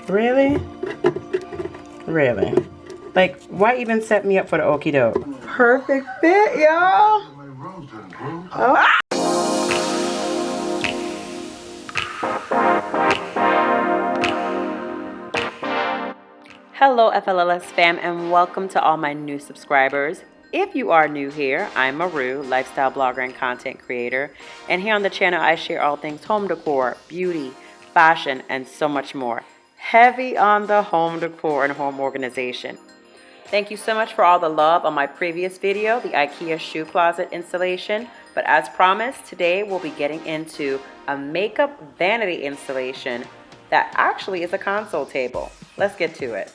Really? Really? Like, why even set me up for the okie doke? Perfect fit, y'all. Oh. Hello FLLS fam, and welcome to all my new subscribers. If you are new here, I'm Maru, lifestyle blogger and content creator, and here on the channel I share all things home decor, beauty, fashion, and so much more. Heavy on the home decor and home organization. Thank you so much for all the love on my previous video, the IKEA shoe closet installation. But as promised, today we'll be getting into a makeup vanity installation that actually is a console table. Let's get to it.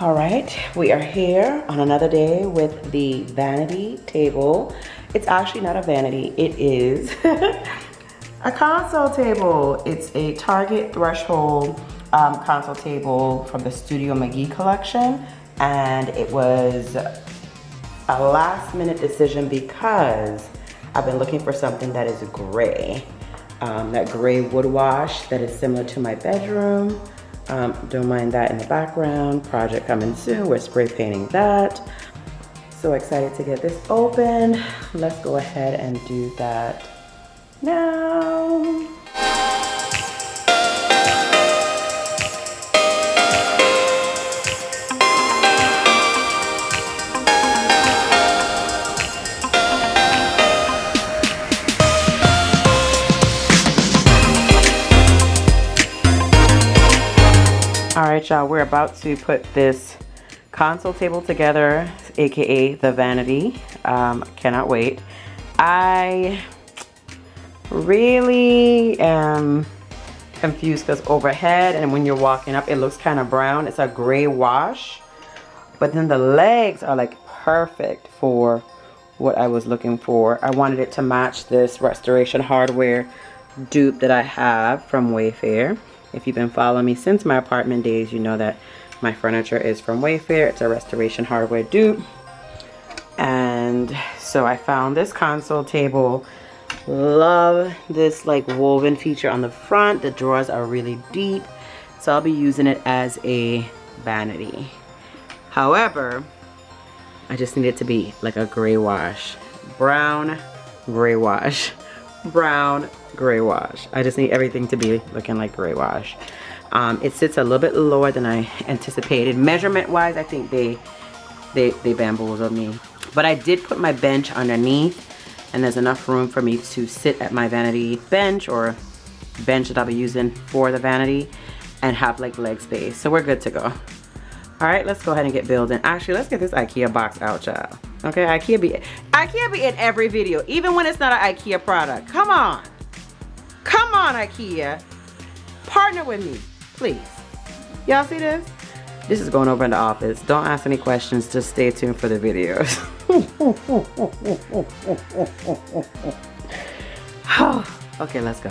All right, we are here on another day with the vanity table. It's actually not a vanity, it is a console table. It's a Target Threshold console table from the Studio McGee collection. And it was a last minute decision because I've been looking for something that is gray. That gray wood wash that is similar to my bedroom. Don't mind that in the background. Project coming soon. We're spray painting that. So excited to get this open. Let's go ahead and do that now. All right, y'all, we're about to put this console table together, aka the vanity. Cannot wait. I really am confused because overhead and when you're walking up, it looks kind of brown. It's a gray wash, but then the legs are like perfect for what I was looking for. I wanted it to match this Restoration Hardware dupe that I have from Wayfair. If you've been following me since my apartment days, you know that my furniture is from Wayfair. It's a Restoration Hardware dupe. And so I found this console table. Love this like woven feature on the front. The drawers are really deep. So I'll be using it as a vanity. However, I just need it to be like a gray wash. Brown, gray wash. Brown, gray wash. I just need everything to be looking like gray wash. It sits a little bit lower than I anticipated. Measurement wise, I think they bamboozled me. But I did put my bench underneath, and there's enough room for me to sit at my vanity bench or bench that I'll be using for the vanity and have like leg space. So we're good to go. All right, let's go ahead and get building. Actually, let's get this IKEA box out, child. Okay, IKEA be in every video, even when it's not an IKEA product. Come on. Come on, IKEA. Partner with me, please. Y'all see this? This is going over in the office. Don't ask any questions. Just stay tuned for the videos. Okay, let's go.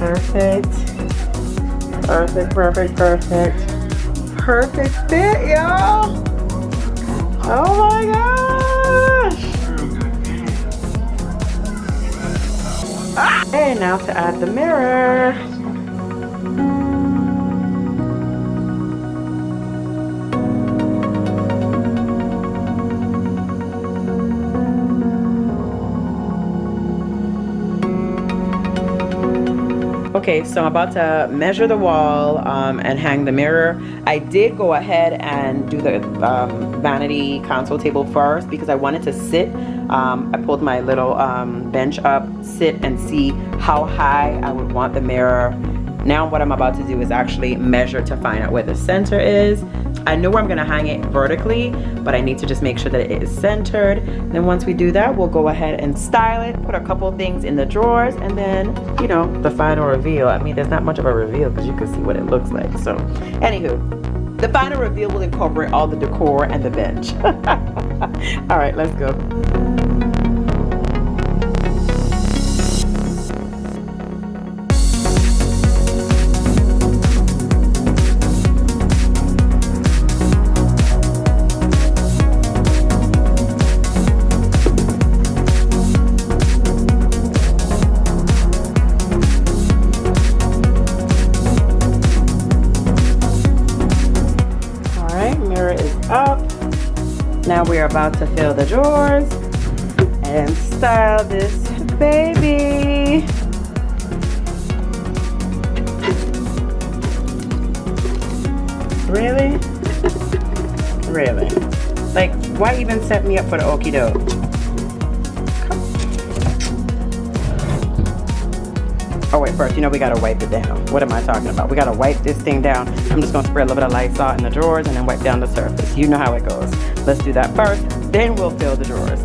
Perfect. Perfect, perfect, perfect. Perfect fit, y'all. Oh my gosh. Okay, now to add the mirror. Okay, so I'm about to measure the wall and hang the mirror. I did go ahead and do the vanity console table first because I wanted to sit. I pulled my little bench up, sit and see how high I would want the mirror. Now what I'm about to do is actually measure to find out where the center is. I know where I'm gonna hang it vertically, but I need to just make sure that it is centered. Then once we do that, we'll go ahead and style it, put a couple things in the drawers, and then, you know, the final reveal. I mean, there's not much of a reveal because you can see what it looks like. So, anywho, the final reveal will incorporate all the decor and the bench. All right, let's go. Up. Now we're about to fill the drawers and style this baby. Really? Really? Like, why even set me up for the okie doke? Oh wait, first, you know we gotta wipe it down. What am I talking about? We gotta wipe this thing down. I'm just gonna spray a little bit of Lysol in the drawers and then wipe down the surface. You know how it goes. Let's do that first, then we'll fill the drawers.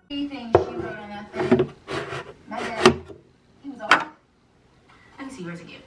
Things she wrote on that thing. My dad, he was off. I can see yours again.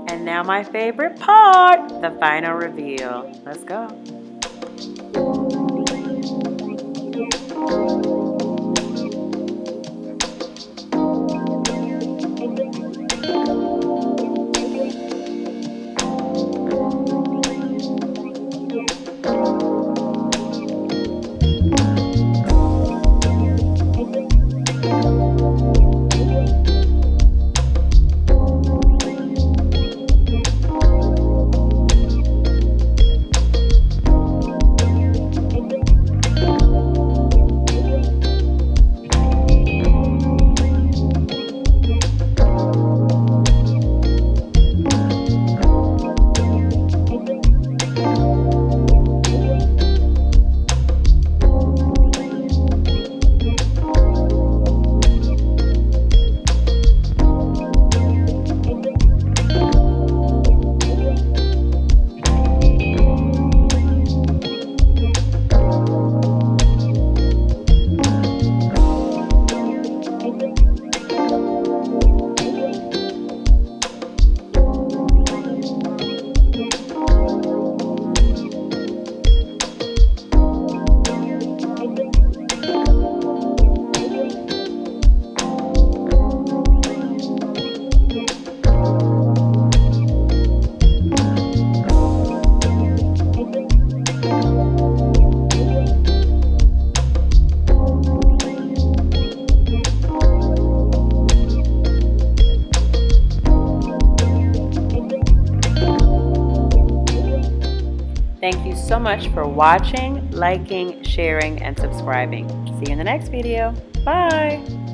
And now my favorite part, the final reveal. Let's go. Thank you so much for watching, liking, sharing, and subscribing. See you in the next video. Bye!